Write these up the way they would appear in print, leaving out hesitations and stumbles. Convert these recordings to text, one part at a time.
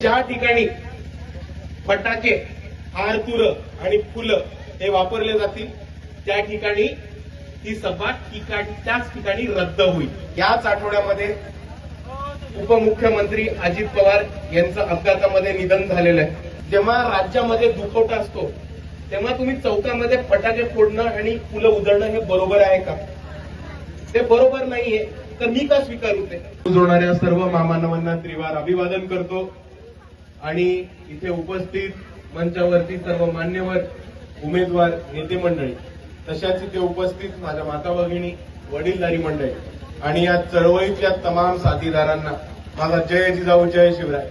ज्या ठिकाणी फटाके, हारतुर आणि फुलं हे वापरले जातील त्या ठिकाणी ही सभा त्याच ठिकाणी रद्द होईल। याच आठवड्यामध्ये उपमुख्यमंत्री अजित पवार यांचं अपघातामध्ये निधन झालेलं आहे। जेव्हा राज्यामध्ये दुखवटा असतो तेव्हा तुम्ही चौकामध्ये फटाके फोडणं आणि फुलं उधळणं हे बरोबर आहे का? ते बरोबर नाहीये, तर मी का स्वीकारू ते? जोडणाऱ्या सर्व मामानवांना त्रिवार अभिवादन करतो आणि इथे उपस्थित मंचावरती सर्व मान्यवर उमेदवार नेते मंडळी, तशाच इथे उपस्थित माझ्या माता भगिनी, वडीलधारी मंडळी आणि या चळवळीतल्या तमाम साथीदारांना माझा जय जिजाऊ, जय शिवराय,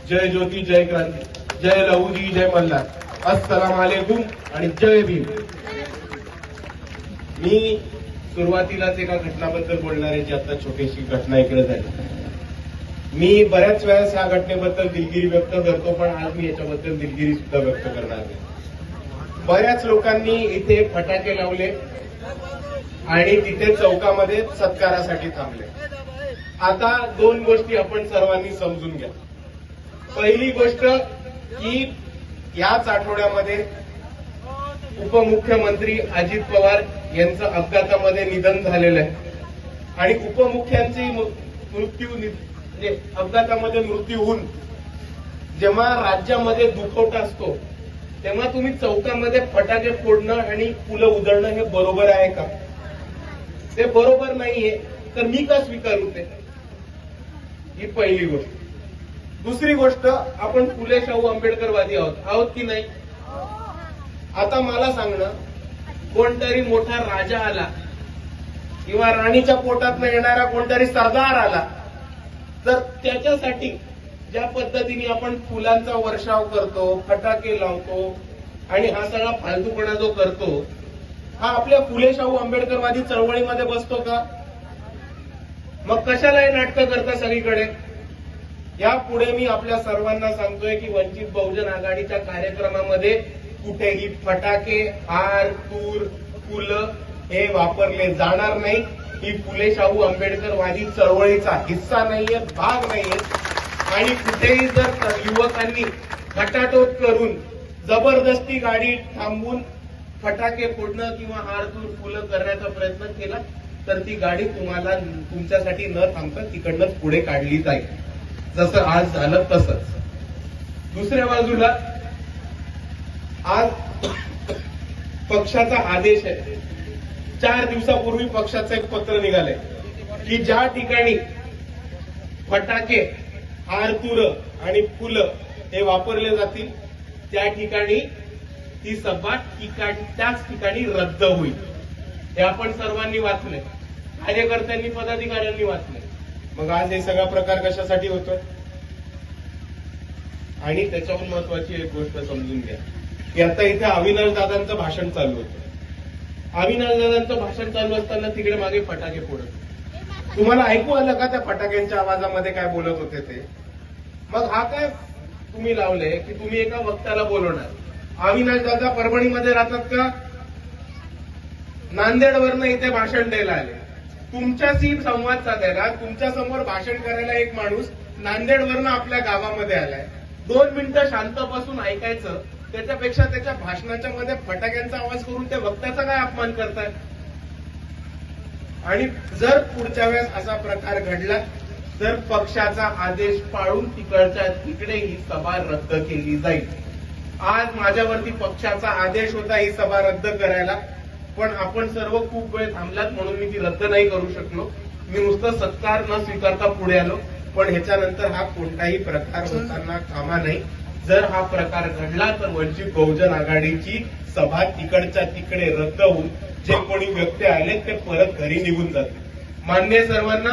जय ज्योती, जय क्रांती, जय लहुजी, जय मल्हार, अस्सलाम वालेकुम आणि जय भीम। मी सुरुवातीलाच एका घटनाबद्दल बोलणार आहे, जी आता छोटीशी घटना इकडे झाली। मी बऱ्याच वेळेस या घटनेबद्दल दिलगिरी व्यक्त करतो, पण आज मी याच्याबद्दल दिलगिरी सुद्धा व्यक्त करणार आहे। बऱ्याच लोकांनी इथे फटाके लावले आणि तिथे चौकामध्ये सत्कारासाठी थांबले। आता दोन गोष्टी आपण सर्वांनी समजून घ्या। पहिली गोष्ट की याच आठवड्यामध्ये उपमुख्यमंत्री अजित पवार यांचं अपघातामध्ये निधन झालेलं आहे आणि उपमुख्यांची म्हणजे अपघातामध्ये मृत्यू होऊन जेव्हा राज्यामध्ये दुखवटा असतो तेव्हा तुम्ही चौकामध्ये फटाके फोडणं आणि फुलं उधळणं हे बरोबर आहे का? ते बरोबर नाहीये, तर मी का स्वीकारू ते? ही पहिली गोष्ट। दुसरी गोष्ट, आपण फुले शाहू आंबेडकरवादी आहोत की नाही? आता मला सांगणं, कोणतरी मोठा राजा आला किंवा राणीच्या पोटातनं येणारा कोणतरी सरदार आला, तर त्याच्यासाठी ज्या पद्धतीने आपण फुलांचा वर्षाव करतो, फटाके लावतो आणि हा सगळा फालतूपणा जो करतो, हा आपल्या फुले शाहू आंबेडकरवादी चळवळीमध्ये बसतो का? मग कशाला हे नाटकं करता सगळीकडे? यापुढे मी आपल्या सर्वांना सांगतोय की वंचित बहुजन आघाडीच्या कार्यक्रमामध्ये कुठेही फटाके, हार, तूर, फुलं हे वापरले जाणार नाही। ही फुले शाहू आंबेडकरवादी चळवळीचा हिस्सा नाहीये, भाग नाहीये आणि कुठेही जर युवकांनी खटाटोप करून जबरदस्ती गाडी थांबवून फटाके फोडणं किंवा हार, तूर, फुलं करण्याचा प्रयत्न केला तर ती गाडी तुम्हाला तुमच्यासाठी न थांबता तिकडनंच पुढे काढली जाईल, जसं आज झालं तसंच। दुसऱ्या बाजूला आज पक्षाचा आदेश आहे। 4 दिवसापूर्वी पक्षाचं एक पत्र निघालंय की ज्या ठिकाणी फटाके, हारतुर आणि फुलं हे वापरले जातील त्या ठिकाणी ही सभा त्याच ठिकाणी रद्द होईल। हे आपण सर्वांनी वाचले, कार्यकर्त्यांनी, पदाधिकाऱ्यांनी वाचले। मग आज हे सगळा प्रकार कशासाठी होतोय? आणि त्याच्याहून महत्वाची एक गोष्ट समजून घ्या की आता इथे अविनाश दादांचं भाषण चालू होतं। अविनाश दादांचं भाषण चालू असताना तिकडे मागे फटाके फोडत। तुम्हाला ऐकू आलं का त्या फटाक्यांच्या आवाजामध्ये काय बोलत होते ते? मग हा काय तुम्ही लावले की तुम्ही एका वक्त्याला बोलवणार? अविनाश दादा परभणीमध्ये राहतात का? नांदेडवरनं इथे भाषण द्यायला आले, तुमच्याशी संवाद साधायला, तुमच्या समोर भाषण करायला एक माणूस नांदेडवरनं आपल्या गावामध्ये आलाय। 2 मिनिटं शांत बसून ऐकायचं, त्याच्यापेक्षा त्याच्या भाषणाच्या मध्ये फटाक्यांचा आवाज करून त्या वक्त्याचा काय अपमान करताय? आणि जर पुढच्या वेळेस असा प्रकार घडला तर पक्षाचा आदेश पाळून तिकडच्या तिकडे ही सभा रद्द केली जाईल। आज माझ्यावरती पक्षाचा आदेश होता ही सभा रद्द करायला, पण आपण सर्व खूप वेळ थांबलात म्हणून मी ती रद्द नाही करू शकलो। मी नुसतं सत्कार न स्वीकारता पुढे आलो, पण ह्याच्यानंतर हा कोणताही प्रकार होताना कामा नाही। जर हा प्रकार घडला तर वंचित बहुजन आघाडीची सभा तिकडच्या तिकडे रद्द होऊन जे कोणी व्यक्ती आले ते परत घरी निघून जातील। मान्य सर्वांना?